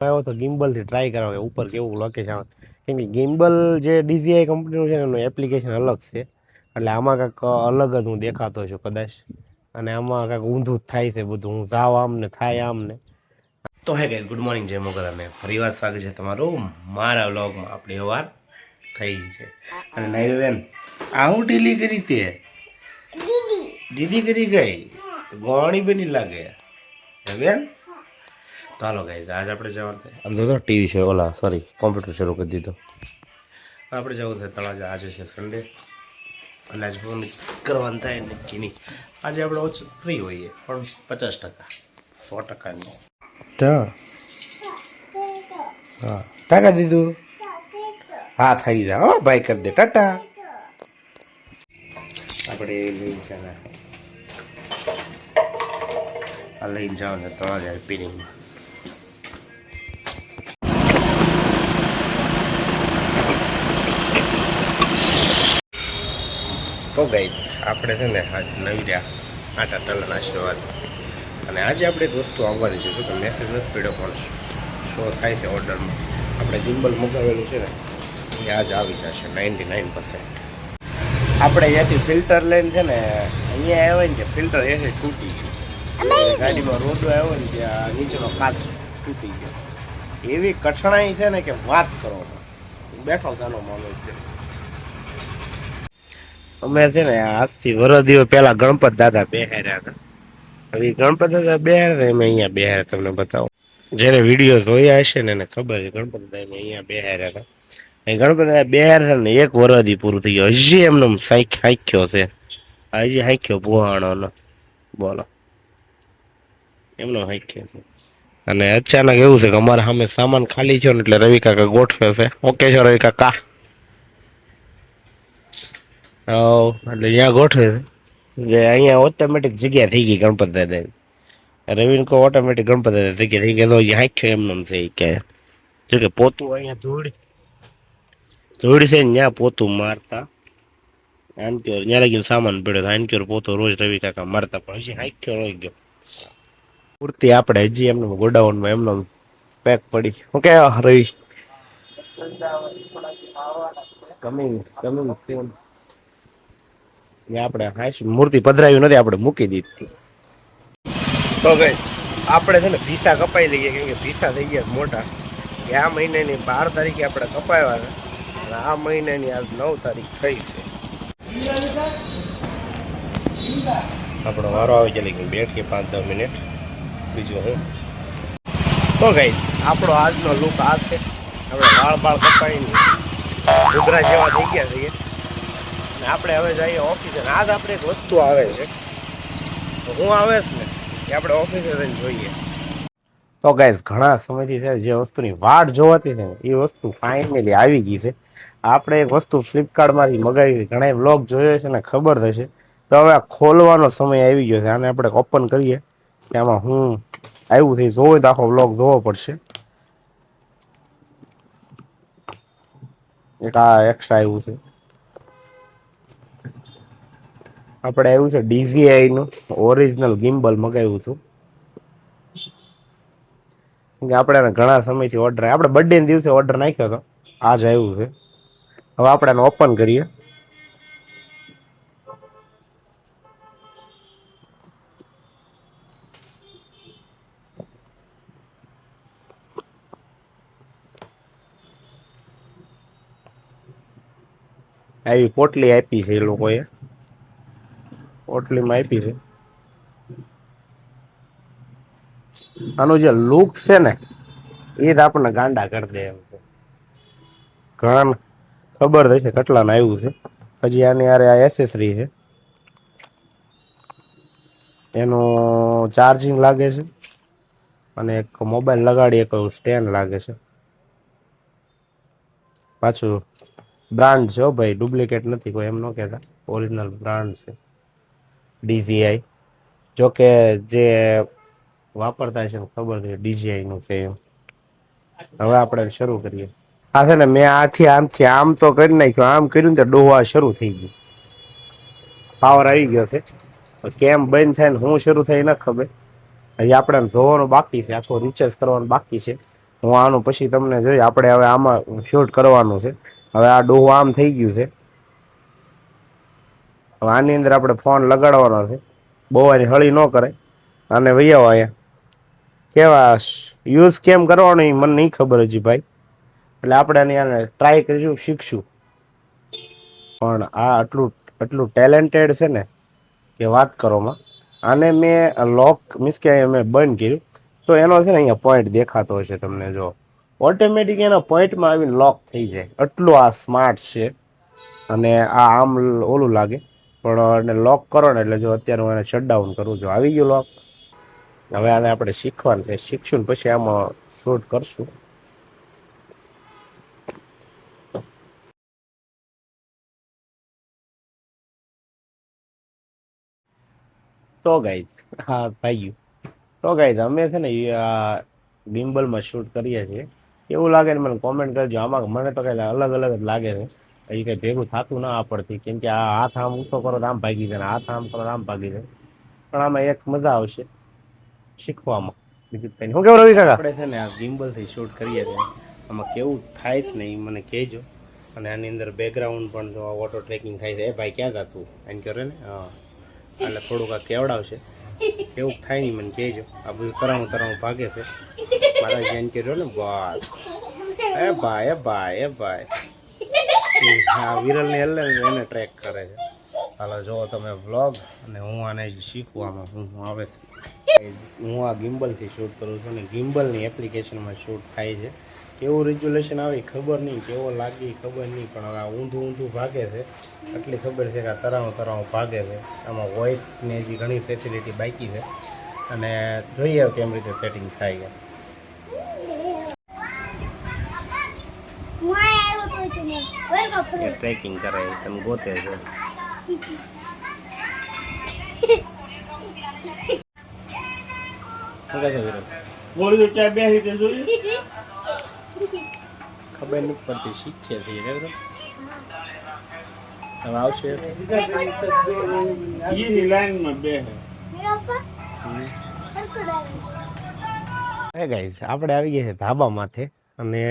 આવ્યો તો ગિમ્બલ થી ટ્રાય કરાવે ઉપર કેવું લોકેશન આવે. કેમ કે ગિમ્બલ જે DJI કંપનીનું છે એનું એપ્લિકેશન અલગ છે. એટલે આમાં કંઈક અલગ જ હું દેખાતો છું કદાચ. અને આમાં કંઈક ઊંધું જ થાય છે બધું. હું જાવ આમ ને થાય આમ ને. તો હે ગાઈસ, ગુડ મોર્નિંગ, જય મોગલ અને ફરીવાર સ્વાગત છે તમારું મારા વ્લોગમાં. આપણી વાર થઈ ગઈ છે. અને નાઈ બેન આ હું ઢીલી કરી તે દીદી કરી ગઈ ગોણી બની લાગે હે બેન. તો હાલો ગાઈસ, આજ આપણે જવાનું છે આમ તો ટીવી છે, ઓલા સોરી કોમ્પ્યુટર શરૂ કરી દીધો. આપણે જવું છે તળાજા. આજે છે સન્ડે એટલે આજ ફોન કરવાનું થાય નક્કી નહીં. આજે આપણે ઓછું ફ્રી હોઈએ પણ 50%, 100% નહીં. હા ટાટા દીધું. હા થઈ જા હો ભાઈ, કરી દે ટાટા. આપણે લઈને ચાલે આ લઈને જવાનું તળાજા પીરિંગમાં. તો ગાઈસ, આપણે છે ને આજ નવી રહ્યા આટા તલના આશીર્વાદ. અને આજે આપણે એક વસ્તુ આવવાની છે. શું કે મેસેજ નથી પડ્યો પણ શો થાય છે ઓર્ડરમાં. આપણે જિમ્બલ મગાવેલું છે ને એ આજ આવી જશે 99%. આપણે અહીંયાથી ફિલ્ટર લઈને છે ને અહીંયા આવ્યો ને કે ફિલ્ટર એ તૂટી ગયું. ગાડીમાં રોડો આવ્યો ને ત્યાં નીચેનો કાચ તૂટી ગયો. એવી કઠણાઈ છે ને કે વાત કરો. બેઠો તાનો માનો છે. અમે છે ને આજથી વરદીઓ પહેલા ગણપત દાદા બેહાર્યા હતા. હવે ગણપત દાદા બેહાર્યા અમે અહીંયા બેહાર્યા. તમને બતાવો, જેને વિડીયો જોયા હશે ને એને ખબર છે ગણપત દાદા અહીંયા બેહાર્યા હતા. ગણપત દાદા બેહાર્યા ને એક વરદી પૂરું થઈ ગયું. હજી એમને હાખ્યો છે. હજી હાખ્યો ભુવાણો બોલો એમનો હાખ્યો છે. અને અચાનક એવું છે કે અમારા સામે સામાન ખાલી થયો ને એટલે રવિ કાકા ગોઠવે છે. ઓકે છે રવિ કાકા? એટલે અહીંયા ગોઠવે છે અહીંયા ઓટોમેટિક જગ્યા થઈ ગઈ ગણપત દાદા. રવિને કહો ઓટોમેટિક ગણપત દાદા જગ્યા થઈ ગઈ. તો હાખ્યો એમને થઈ કે જોકે પોતું અહીંયા ધૂળ છે ને ત્યાં પોતું મારતા આનક્યોર ત્યાં લગીને સામાન પડ્યો. આનક્યોર પોતો રોજ રવિ કાકા મારતા પણ હજી હાખ્યો રહી ગયો. પૂરતી આપણે હજી એમને ગોડાઉનમાં એમનો પેક પડી. શું કે રવિ? કમિંગ સોન. આપણે હાશ મૂર્તિ પધરાવી નથી, આપણે મૂકી દીધી. તો ગઈ આપણે છે ને ભીસા કપાઈ લઈએ કેમ કે ભીસા થઈ ગયા મોટા. આ મહિનાની 12 તારીખે આપણે કપાવ્યા છે અને આ મહિનાની આજ 9 તારીખ થઈ છે. આપણો વારો આવી જાય કે બેઠ કે 5-10 મિનિટ બીજું હું. તો ગઈ આપણો આજનો લુક આ છે. આપણે વાળ કપાઈને ઘૂઘરા જેવા થઈ ગયા છીએ. આપણે હવે જઈએ ઓફિસે. આજ આપણે એક વસ્તુ આવે છે. હું આવે છે ને એ આપણે ઓફિસે જઈને જોઈએ. તો ગાઈસ, ઘણા સમયથી છે જે વસ્તુની વાટ જોવાતી ને એ વસ્તુ ફાઇનલી આવી ગઈ છે. આપણે એક વસ્તુ ફ્લિપકાર્ટમાંથી મગાવી. ઘણા વ્લોગ જોયો છે ને ખબર થશે. તો હવે આ ખોલવાનો સમય આવી ગયો છે. આને આપણે ઓપન કરીએ કે આમાં હું આવ્યું છે. જોવો તો આખો વ્લોગ જોવો પડશે. એક આ એક્સ્ટ્રા આવ્યું છે. આપણે આવ્યું છે DJI નું ઓરિજિનલ ગિમ્બલ મગાવ્યું હતું. આપણે ઘણા સમયથી ઓર્ડર, આપણે બર્થડે ના દિવસે ઓર્ડર નાખ્યો હતો. આજ આવ્યું છે. હવે આપણે એને ઓપન કરીએ. આવી પોટલી આપી છે એ લોકોએ. પોટલીમાં આપી છે. આનું જે લુક છે ને એ જ આપણને ગાંડા કરી દે એમ છે. ઘણા ખબર થશે કેટલાને આવ્યું છે. હજી આની યાર આ એસેસરી છે. એનું ચાર્જિંગ લાગે છે અને એક મોબાઈલ લગાડી એક સ્ટેન્ડ લાગે છે. પાછું બ્રાન્ડ છે ભાઈ, ડુપ્લિકેટ નથી કોઈ, એમ ન કહેતા. ઓરિજિનલ બ્રાન્ડ છે DJI. જોકે જે વાપરતા છે ખબર છે DJI નું છે એમ. હવે આપણે શરૂ કરીએ. આ છે ને મેં આમથી આમ તો કરી નાખ્યું. આમ કર્યું ને તો ડોહા શરૂ થઈ ગયું. પાવર આવી ગયો છે. કેમ બંધ થાય ને હું શરૂ થાય ન ખબર. હજી આપણે જોવાનું બાકી છે. આખો રિચાર્જ કરવાનું બાકી છે. હું આનું પછી તમને જોઈ આપણે હવે આમાં શૂટ કરવાનું છે. હવે આ ડોહું આમ થઈ ગયું છે. હવે આની અંદર આપણે ફોન લગાડવાનો છે. બહુ એની હળી ન કરે અને વૈયાવો અહીંયા કેવા યુઝ કેમ કરવાનો એ મને નહીં ખબર હજી ભાઈ. એટલે આપણે આને ટ્રાય કરીશું, શીખશું. પણ આ આટલું આટલું ટેલેન્ટેડ છે ને કે વાત કરોમાં. આને મેં લોક મીન્સ કે મેં બંધ કર્યું તો એનો છે ને અહીંયા પોઈન્ટ દેખાતો હશે તમને. જો ઓટોમેટિક એના પોઈન્ટમાં આવીને લોક થઈ જાય, એટલું આ સ્માર્ટ છે. અને આ આમ ઓલું લાગે પણ એને લોક કરો ને એટલે જો અત્યારે હું એને શટડાઉન કરું છું, આવી ગયું લોક. હવે આને આપણે શીખવાનું છે, શીખશું ને પછી આમાં શૂટ કરશું. તો ગાઈઝ હા ભાઈ ગયું. તો ગાઈઝ અમે છે ને આ ગિમ્બલમાં શૂટ કરીએ છીએ. એવું લાગે ને મને કોમેન્ટ કરજો. આમાં મને તો કઈ અલગ અલગ જ લાગે છે. એ કંઈ ભેગું થતું ના પડતી, કેમ કે આ હાથ આમ ઊંચો કરો તો આમ ભાગી જાય, હાથ આમ કરો આમ ભાગી જાય. પણ આમાં એક મજા આવશે શીખવામાં, બીજું કંઈ. હું કેવું રવિ કાકા? આપણે છે ને આ ગિમ્બલથી શૂટ કરીએ છીએ. આમાં કેવું થાય છે ને એ મને કહેજો. અને આની અંદર બેકગ્રાઉન્ડ પણ જો ઓટો ટ્રેકિંગ થાય છે. એ ભાઈ ક્યાં જતું એમ કરે ને? હા, એટલે થોડુંક આ કેવડાવશે. એવું થાય નહીં મને કહેજો. આ બધું તરાવું ભાગે છે મારા જેન કર્યો ને બસ. એ ભાઈ હા, વિરલની હલ્લે એને ટ્રેક કરે છે. હાલો જુઓ તમે વ્લોગ. અને હું આને શીખવું આમાં હું આવે. હું આ ગિમ્બલથી શૂટ કરું છું ને ગિમ્બલની એપ્લિકેશનમાં શૂટ થાય છે. કેવું રેગ્યુલેશન આવે ખબર નહીં, કેવો લાગે ખબર નહીં, પણ હવે આ ઊંધું ભાગે છે. એટલી ખબર છે કે આ તરાવું ભાગે છે. આમાં વોઇસની હજી ઘણી ફેસિલિટી બાકી છે. અને જોઈએ કેમ રીતે સેટિંગ થાય છે. ટ્રેકિંગ કરે તમે ગોતે છે. ખબર નથી પડતી, શીખે છે હવે આવશે. હે ગાઈસ આપણે આવી ગયા છે ધાબા માથે. અને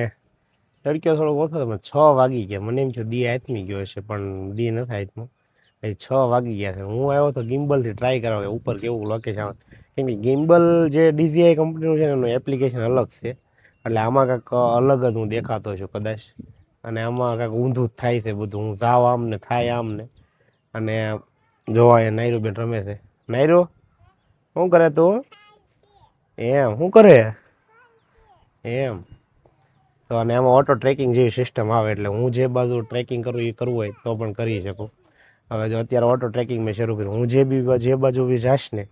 તડક્યો થોડોક ઓછો, તમે 6 વાગી ગયા. મને એમ છે દી આથમી ગયો હશે, પણ દી નથી આથમો. એ 6 વાગી ગયા છે. હું આવ્યો તો ગિમ્બલથી ટ્રાય કરવા કે ઉપર કેવું લોકેશન આવે. કેમ કે ગિમ્બલ જે DJI કંપનીનું છે ને એનું એપ્લિકેશન અલગ છે. એટલે આમાં કાંઈક અલગ જ હું દેખાતો છું કદાચ. અને આમાં કાંઈક ઊંધું જ થાય છે બધું. હું જાવ આમ ને થાય આમ ને. અને જોવા એ નાયરું બેન રમે છે. નાયરું શું કરે તું? એમ શું કરે એમ? તો અને આમાં ઓટો ટ્રેકિંગ જેવી સિસ્ટમ આવે. એટલે હું જે બાજુ ટ્રેકિંગ કરું એ કરવું હોય તો પણ કરી શકું. હવે જો અત્યારે ઓટો ટ્રેકિંગ મેં શરૂ કર્યું, હું જે બાજુ બી જાશ ને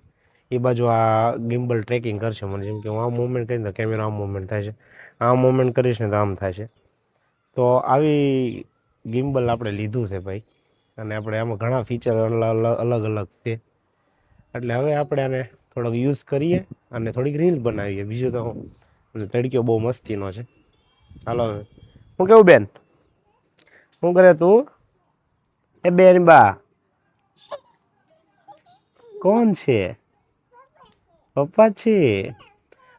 એ બાજુ આ ગિમ્બલ ટ્રેકિંગ કરશે મને. જેમ કે હું આમ મૂવમેન્ટ કરીને તો કેમેરો આમ મૂવમેન્ટ થાય છે, આમ મૂવમેન્ટ કરીશ ને તો આમ થાય છે. તો આવી ગિમ્બલ આપણે લીધું છે ભાઈ. અને આપણે આમાં ઘણા ફીચર અલગ અલગ છે. એટલે હવે આપણે આને થોડોક યુઝ કરીએ અને થોડીક રીલ બનાવીએ. બીજું તો તડક્યો બહુ મસ્તીનો છે. હાલો હું કેવું બેન? શું કરે તું? એ બેન બા કોણ છે? પપ્પા છે.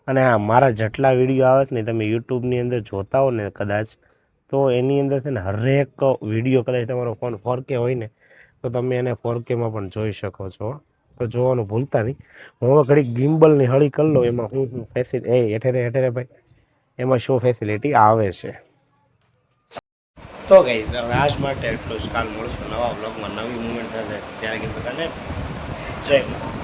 અને હા, મારા જેટલા વિડીયો આવે છે ને તમે યુટ્યુબની અંદર જોતા હો ને કદાચ, તો એની અંદર છે ને હરેક વિડીયો કદાચ તમારો ફોન 4K હોય ને તો તમે એને 4Kમાં પણ જોઈ શકો છો. તો જોવાનું ભૂલતા નહીં. હું હવે ઘડીક ગિમ્બલની હળી કરી લઉં એમાં હું ફેસિલિટી હેઠે ભાઈ એમાં શું ફેસિલિટી આવે છે. તો ગાઈઝ હવે આજ માટે એટલું જ. કાલ મળશું નવા બ્લોગમાં નવી મુવમેન્ટ સાથે. ત્યારે કીધું તને જય માતા.